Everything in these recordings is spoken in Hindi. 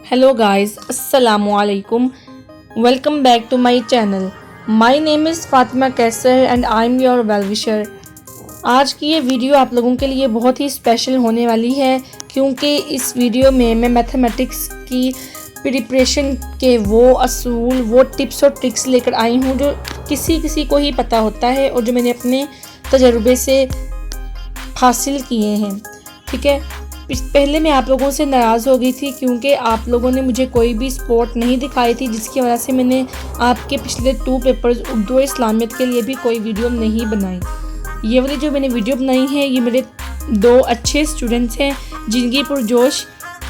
Hello guys, Assalamualaikum. Welcome back to my channel. My name is Fatima Kaiser and I'm your well wisher. आज की ये वीडियो आप लोगों के लिए बहुत ही स्पेशल होने वाली है क्योंकि इस वीडियो में मैं मैथमेटिक्स की प्रिपरेशन के वो असूल, वो टिप्स और ट्रिक्स लेकर आई हूँ जो किसी को ही पता होता है और जो मैंने अपने तजुर्बे से हासिल किए हैं। ठीक है, पहले मैं आप लोगों से नाराज़ हो गई थी क्योंकि आप लोगों ने मुझे कोई भी सपोर्ट नहीं दिखाई थी, जिसकी वजह से मैंने आपके पिछले 2 पेपर्स उर्दू और इस्लामियत के लिए भी कोई वीडियो नहीं बनाई। ये वाली जो मैंने वीडियो बनाई है ये मेरे 2 अच्छे स्टूडेंट्स हैं जिनकी पुरजोश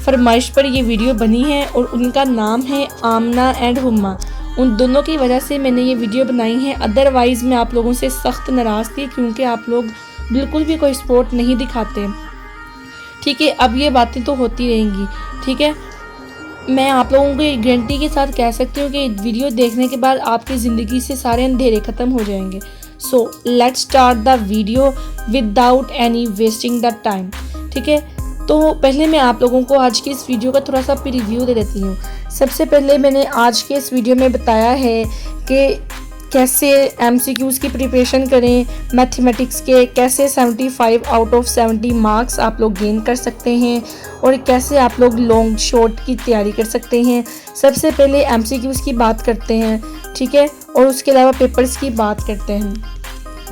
फरमाइश पर ये वीडियो बनी है और उनका नाम है आमना एंड हुम्मा। उन दोनों की वजह से मैंने ये वीडियो बनाई है, अदरवाइज़ मैं आप लोगों से सख्त नाराज़ थी क्योंकि आप लोग बिल्कुल भी कोई सपोर्ट नहीं दिखाते। ठीक है, अब ये बातें तो होती रहेंगी। ठीक है, मैं आप लोगों को गारंटी के साथ कह सकती हूँ कि वीडियो देखने के बाद आपकी ज़िंदगी से सारे अंधेरे ख़त्म हो जाएंगे। So let's start the video without any wasting the time. ठीक है, तो पहले मैं आप लोगों को आज की इस वीडियो का थोड़ा सा रिव्यू दे देती हूँ। सबसे पहले मैंने आज के इस वीडियो में बताया है कि कैसे MCQs की प्रिपरेशन करें मैथमेटिक्स के, कैसे 75 आउट ऑफ 70 मार्क्स आप लोग गेन कर सकते हैं और कैसे आप लोग लॉन्ग शॉट की तैयारी कर सकते हैं। सबसे पहले MCQs की बात करते हैं, ठीक है, और उसके अलावा पेपर्स की बात करते हैं।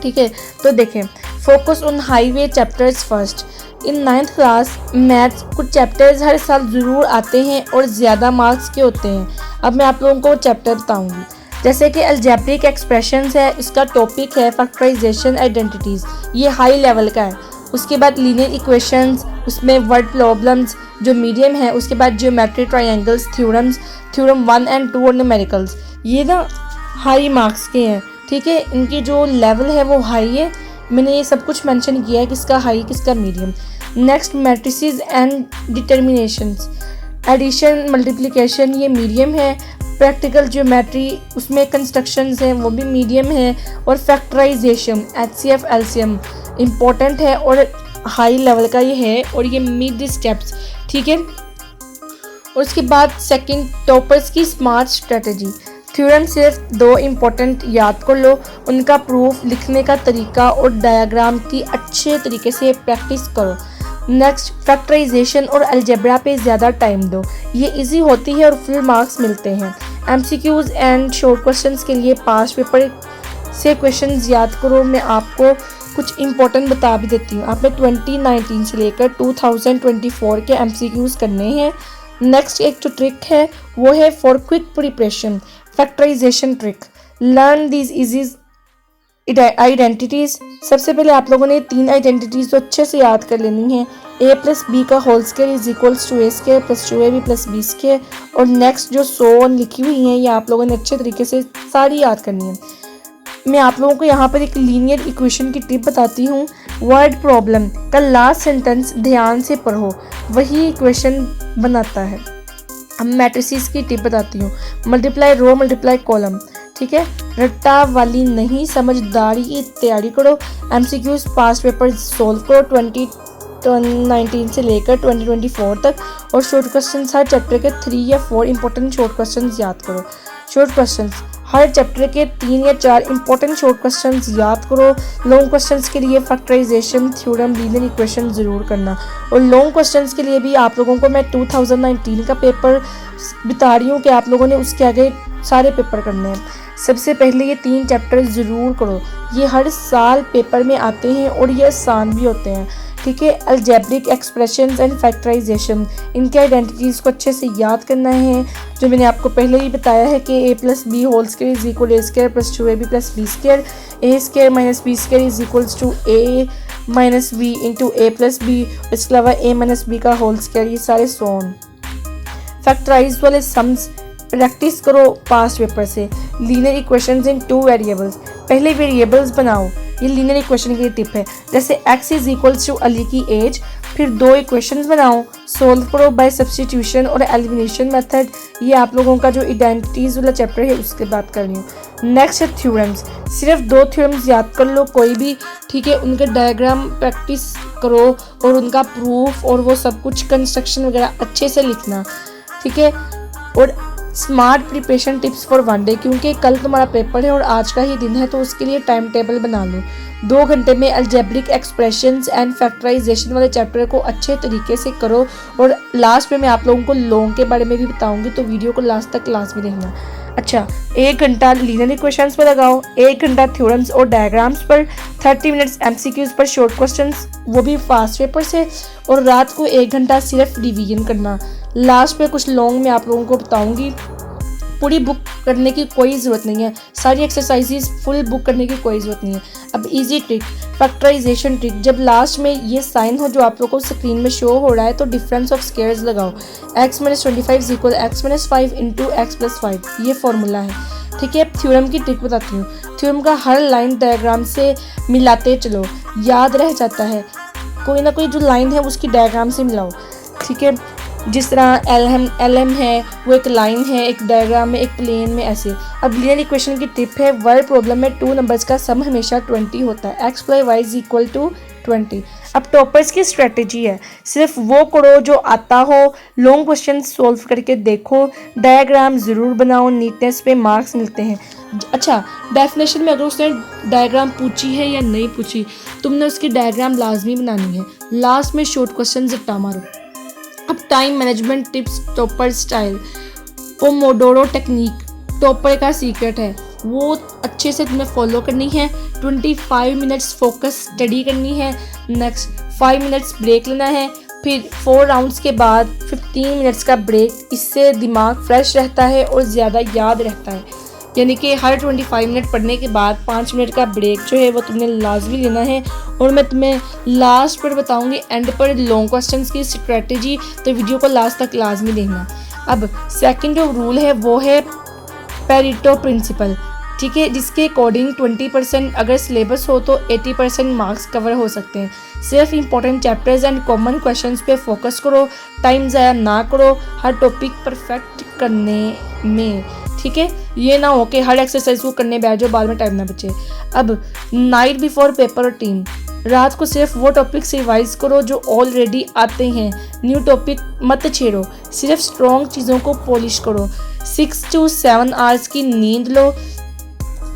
ठीक है, तो देखें, focus on highway chapters first. In 9th class maths कुछ चैप्टर्स हर साल ज़रूर आते हैं और ज़्यादा मार्क्स के होते हैं। अब मैं आप लोगों को चैप्टर बताऊँगी, जैसे कि अलजेब्रिक एक्सप्रेशंस है, इसका टॉपिक है फैक्टराइजेशन आइडेंटिटीज़, ये हाई लेवल का है। उसके बाद लीनियर इक्वेशंस, उसमें वर्ड प्रॉब्लम्स जो मीडियम है। उसके बाद ज्योमेट्री ट्रायंगल्स, थ्योरम्स, थ्योरम 1 और 2 और न्यूमेरिकल्स, ये ना हाई मार्क्स के हैं। ठीक है, इनकी जो लेवल है वो हाई है। मैंने ये सब कुछ मेंशन किया है किसका हाई किसका medium. Next matrices and determinations, addition multiplication, ये मीडियम है। प्रैक्टिकल ज्योमेट्री, उसमें कंस्ट्रक्शंस हैं वो भी मीडियम है। और फैक्टराइजेशन HCF LCM इम्पोर्टेंट है और हाई लेवल का ये है और ये मिड स्टेप्स। ठीक है, और उसके बाद सेकंड टॉपर्स की स्मार्ट स्ट्रेटजी। थ्योरम सिर्फ 2 इम्पोर्टेंट याद कर लो, उनका प्रूफ लिखने का तरीका और डायग्राम की अच्छे तरीके से प्रैक्टिस करो। नेक्स्ट फैक्टराइजेशन और अलजेब्रा पे ज़्यादा टाइम दो, ये इजी होती है और फुल मार्क्स मिलते हैं। MCQs एंड शॉर्ट क्वेश्चंस के लिए पास्ट पेपर से क्वेश्चंस याद करो। मैं आपको कुछ इंपॉर्टेंट बता भी देती हूँ। आपने 2019 से लेकर 2024 के MCQs करने हैं। नेक्स्ट एक जो ट्रिक है वो है for quick preparation factorization trick. Learn these easy identities. सबसे पहले आप लोगों ने 3 आइडेंटिटीज़ तो अच्छे से याद कर लेनी है। a+b का whole square is equals to a² + 2ab + b²। और नेक्स्ट जो 100 लिखी हुई हैं ये आप लोगों ने अच्छे तरीके से सारी याद करनी है। मैं आप लोगों को यहाँ पर एक लीनियर इक्वेशन की टिप बताती हूँ। वर्ड प्रॉब्लम का लास्ट सेंटेंस ध्यान से पढ़ो, वही इक्वेशन बनाता है। अब मैट्रिसेस की टिप बताती हूँ, मल्टीप्लाई रो मल्टीप्लाई कॉलम। ठीक है, रट्टा वाली नहीं, समझदारी की तैयारी करो। MCQs पास्ट पेपर सोल्व करो 2019 से लेकर 2024 तक और शॉर्ट क्वेश्चन हर चैप्टर के 3 या 4 इंपॉर्टेंट शॉर्ट क्वेश्चन याद करो। शॉर्ट क्वेश्चन हर चैप्टर के 3 या 4 इंपॉर्टेंट शॉर्ट क्वेश्चन याद करो। लॉन्ग क्वेश्चंस के लिए फैक्टराइजेशन, थ्योरम, लीनियर इक्वेशन ज़रूर करना। और लॉन्ग क्वेश्चंस के लिए भी आप लोगों को मैं 2019 का पेपर बता रही हूँ कि आप लोगों ने उसके आगे सारे पेपर करने हैं। सबसे पहले ये 3 चैप्टर ज़रूर करो, ये हर साल पेपर में आते हैं और ये आसान भी होते हैं। ठीक है, अलजेब्रिक एक्सप्रेशंस एंड फैक्टराइजेशन, इनके आइडेंटिटीज़ को अच्छे से याद करना है जो मैंने आपको पहले ही बताया है कि a+b whole square is equal a² + 2ab + b², a² - b² is equals to a - b into a+b। इसके अलावा a - b का होल स्क्वायर, ये सारे सोन। फैक्टराइज वाले सम्स प्रैक्टिस करो पास्ट पेपर से। लीनियर इक्वेशंस इन 2 वेरिएबल्स, पहले वेरिएबल्स बनाओ, ये लीनियर इक्वेशन की टिप है। जैसे x is equals to Ali की एज, फिर 2 इक्वेशंस बनाओ, सोल्व करो बाय सब्स्टिट्यूशन और एलिमिनेशन मेथड। ये आप लोगों का जो आइडेंटिटीज़ वाला चैप्टर है उसके बात कर रही हूँ। नेक्स्ट है थ्योरम्स, सिर्फ 2 थ्योरम्स याद कर लो कोई भी। ठीक है, उनके डायग्राम प्रैक्टिस करो और उनका प्रूफ और वो सब कुछ कंस्ट्रक्शन वगैरह अच्छे से लिखना। ठीक है। और smart preparation tips for one day, क्योंकि कल तुम्हारा पेपर है और आज का ही दिन है, तो उसके लिए टाइम टेबल बना लो। 2 घंटे में अलजेब्रिक एक्सप्रेशंस एंड फैक्टराइजेशन वाले चैप्टर को अच्छे तरीके से करो। और लास्ट में मैं आप लोगों को लॉन्ग के बारे में भी बताऊंगी, तो वीडियो को लास्ट तक क्लास में देखना। अच्छा, 1 घंटा लीनियर इक्वेशंस पर लगाओ, 1 घंटा थ्योरम्स और डायग्राम्स पर, 30 मिनट्स एमसीक्यूज पर शॉर्ट क्वेश्चंस, वो भी फास्ट पेपर से। और रात को 1 घंटा सिर्फ रिवीजन करना। लास्ट पे कुछ लॉन्ग में आप लोगों को बताऊंगी। पूरी बुक करने की कोई ज़रूरत नहीं है, सारी एक्सरसाइजेज फुल बुक करने की कोई ज़रूरत नहीं है। अब इजी ट्रिक, फैक्टराइजेशन ट्रिक, जब लास्ट में ये साइन हो जो आप लोगों को स्क्रीन में शो हो रहा है, तो डिफरेंस ऑफ स्क्वायर्स लगाओ। x - 25 equal x - 5 into x + 5, ये फॉर्मूला है। ठीक है। अब थ्योरम की ट्रिक बताती हूँ। थ्योरम का हर लाइन डायग्राम से मिलाते चलो, याद रह जाता है। कोई ना कोई जो लाइन है उसकी डायग्राम से मिलाओ। ठीक है। जिस तरह LM है, वो एक लाइन है, एक डायग्राम में, एक प्लेन में, ऐसे। अब लीनियर इक्वेशन की टिप है, वर्ड प्रॉब्लम में 2 नंबर्स का सम हमेशा 20 होता है। x + y = 20। अब टॉपर्स की स्ट्रेटेजी है, सिर्फ वो करो जो आता हो, लॉन्ग क्वेश्चन सॉल्व करके देखो, डायग्राम ज़रूर बनाओ, नीटनेस पे मार्क्स मिलते हैं। अच्छा, डेफिनेशन में अगर उसने डायग्राम पूछी है या नहीं पूछी, तुमने उसकी डायग्राम लाजमी बनानी है। लास्ट में शॉर्ट क्वेश्चन जिट्टा मारो। अब time management tips, topper style, Pomodoro technique topper का सीक्रेट है, वो अच्छे से तुम्हें फॉलो करनी है। 25 मिनट्स फोकस स्टडी करनी है। नेक्स्ट 5 मिनट्स ब्रेक लेना है, फिर 4 राउंड्स के बाद 15 मिनट्स का ब्रेक। इससे दिमाग फ्रेश रहता है और ज़्यादा याद रहता है। यानी कि हर 25 मिनट पढ़ने के बाद 5 मिनट का ब्रेक जो है वो तुमने लाजमी लेना है। और मैं तुम्हें लास्ट पर बताऊंगी एंड पर लॉन्ग क्वेश्चंस की स्ट्रेटेजी, तो वीडियो को लास्ट तक लाजमी देखना। अब सेकंड जो रूल है वो है पेरेटो प्रिंसिपल। ठीक है, जिसके अकॉर्डिंग 20% अगर सिलेबस हो तो 80% मार्क्स कवर हो सकते हैं। सिर्फ important chapters and common questions पे फोकस करो, टाइम ज़ाया ना करो हर टॉपिक परफेक्ट करने में। ठीक है, ये ना हो कि हर एक्सरसाइज को करने बैठ जाओ, बाद में टाइम ना बचे। अब नाइट बिफोर पेपर रूटीन, रात को सिर्फ वो टॉपिक्स रिवाइज करो जो ऑलरेडी आते हैं, न्यू टॉपिक मत छेड़ो, सिर्फ स्ट्रॉन्ग चीज़ों को पॉलिश करो। 6 to 7 आवर्स की नींद लो,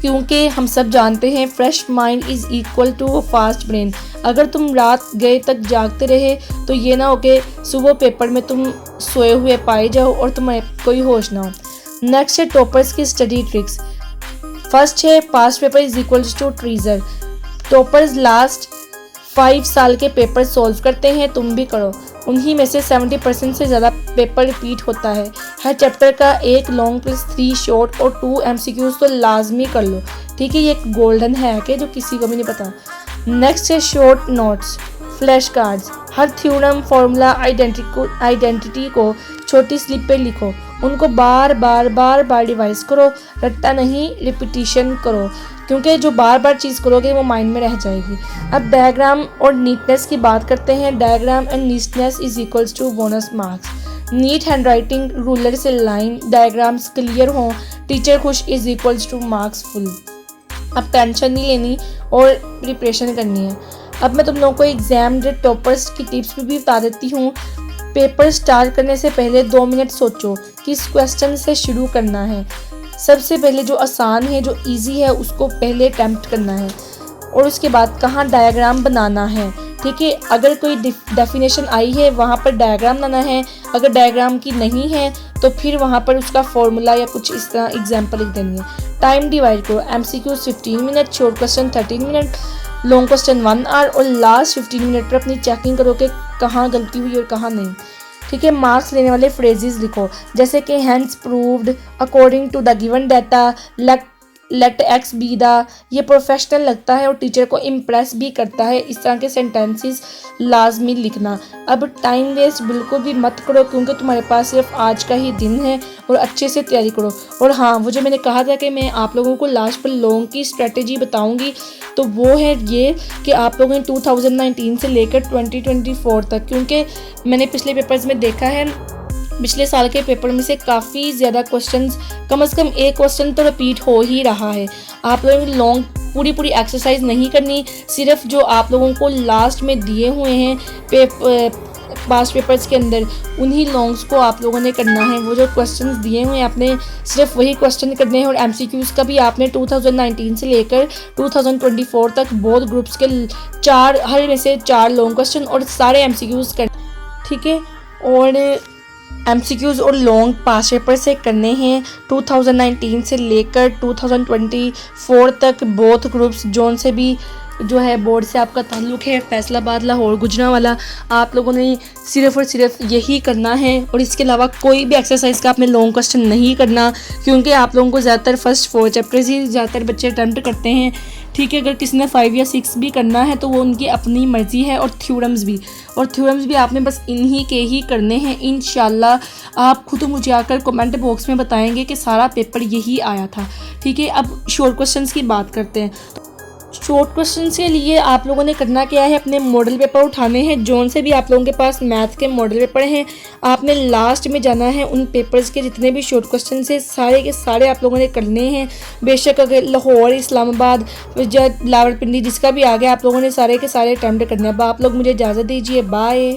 क्योंकि हम सब जानते हैं fresh mind is equal to fast brain. अगर तुम रात गए तक जागते रहे तो ये ना हो कि सुबह पेपर में तुम सोए हुए पाए जाओ और तुम्हें कोई होश ना हो। नेक्स्ट है टॉपर्स की स्टडी ट्रिक्स। फर्स्ट है past paper is equal to treasure. Toppers last 5 साल के पेपर सॉल्व करते हैं, तुम भी करो। उन्हीं में से 70% से ज़्यादा पेपर रिपीट होता है। हर चैप्टर का 1 लॉन्ग + 3 शॉर्ट और 2 MCQs तो लाजमी कर लो। ठीक है, ये एक गोल्डन है कि जो किसी को भी नहीं पता। नेक्स्ट है नोट्स, फ्लैश कार्ड्स। हर थ्योरम, फॉर्मूला, आइडेंटिटी को छोटी स्लिप पे लिखो, उनको बार बार रिवाइज करो, रट्टा नहीं रिपीटिशन करो, क्योंकि जो बार बार चीज़ करोगे वो माइंड में रह जाएगी। अब डायग्राम और नीटनेस की बात करते हैं। Diagram and neatness is equals to bonus marks. Neat handwriting, ruler से लाइन, डायग्राम्स क्लियर हों, टीचर खुश is equals to marks full. अब टेंशन नहीं लेनी और प्रिपरेशन करनी है। अब मैं तुम लोगों को एग्जाम डे टॉपर्स की टिप्स भी बता देती हूँ। पेपर स्टार्ट करने से पहले 2 मिनट सोचो किस क्वेश्चन से शुरू करना है। सबसे पहले जो आसान है, जो इजी है, उसको पहले अटेम्प्ट करना है और उसके बाद कहाँ डायग्राम बनाना है। ठीक है, अगर कोई डेफिनेशन आई है वहाँ पर डायग्राम बनाना है, अगर डायग्राम की नहीं है तो फिर वहाँ पर उसका फॉर्मूला या कुछ इस तरह एग्जाम्पल लिख देनी है। टाइम डिवाइड करो, MCQs 15 मिनट, short question 13 minute, long question 1 hour और लास्ट 15 मिनट पर अपनी चेकिंग करो कि कहाँ गलती हुई और कहाँ नहीं। ठीक है, मार्क्स लेने वाले फ्रेजेस लिखो, जैसे कि hence proved, according to the given data, let x be the. ये प्रोफेशनल लगता है और टीचर को इम्प्रेस भी करता है। इस तरह के सेंटेंसेस लाजमी लिखना। अब टाइम वेस्ट बिल्कुल भी मत करो, क्योंकि तुम्हारे पास सिर्फ आज का ही दिन है और अच्छे से तैयारी करो। और हाँ, वो जो मैंने कहा था कि मैं आप लोगों को लास्ट पर लॉन्ग की स्ट्रेटेजी बताऊंगी, तो वो है ये कि आप लोगों ने 2019 से लेकर 2024 तक, क्योंकि मैंने पिछले पेपर्स में देखा है पिछले साल के पेपर में से काफ़ी ज़्यादा क्वेश्चंस, कम से कम एक क्वेश्चन तो रिपीट हो ही रहा है। आप लोगों ने लॉन्ग पूरी एक्सरसाइज नहीं करनी, सिर्फ जो आप लोगों को लास्ट में दिए हुए हैं पास्ट पेपर्स के अंदर उन्हीं लॉन्ग्स को आप लोगों ने करना है। वो जो क्वेश्चंस दिए हुए हैं आपने सिर्फ वही क्वेश्चन करने हैं, और एमसीक्यूज़ का भी आपने 2019 से लेकर 2024 तक बोथ ग्रुप्स के हर में से 4 लॉन्ग क्वेश्चन और सारे एमसीक्यूज़ करने, ठीक है। और एमसीक्यूज़ और लॉन्ग पास्ट पेपर से करने हैं 2019 से लेकर 2024 तक बोथ ग्रुप्स जोन से भी जो है बोर्ड से आपका ताल्लुक़ है, फैसलाबाद, लाहौर, गुजरांवाला, आप लोगों ने सिर्फ़ और सिर्फ यही करना है। और इसके अलावा कोई भी एक्सरसाइज का आपने लॉन्ग क्वेश्चन नहीं करना, क्योंकि आप लोगों को ज़्यादातर फर्स्ट 4 चैप्टर्स ही ज़्यादातर बच्चे अटैम्प्ट करते हैं, ठीक है। अगर किसी ने 5 या 6 भी करना है तो वो उनकी अपनी मर्ज़ी है। और थ्योरम्स भी आपने बस इन्हीं के ही करने हैं। इंशाल्लाह आप खुद मुझे आकर कमेंट बॉक्स में बताएंगे कि सारा पेपर यही आया था, ठीक है। अब शॉर्ट क्वेश्चंस की बात करते हैं। शॉर्ट क्वेश्चंस के लिए आप लोगों ने करना क्या है, अपने मॉडल पेपर उठाने हैं, जोन से भी आप लोगों के पास मैथ के मॉडल पेपर हैं। आपने लास्ट में जाना है, उन पेपर्स के जितने भी शॉर्ट क्वेश्चन है सारे के सारे आप लोगों ने करने हैं। बेशक अगर लाहौर, इस्लामाबाद या रावलपिंडी जिसका भी आ गया, आप लोगों ने सारे के सारे अटेम्प्ट करने हैं। अब आप लोग मुझे इजाज़त दीजिए, बाय।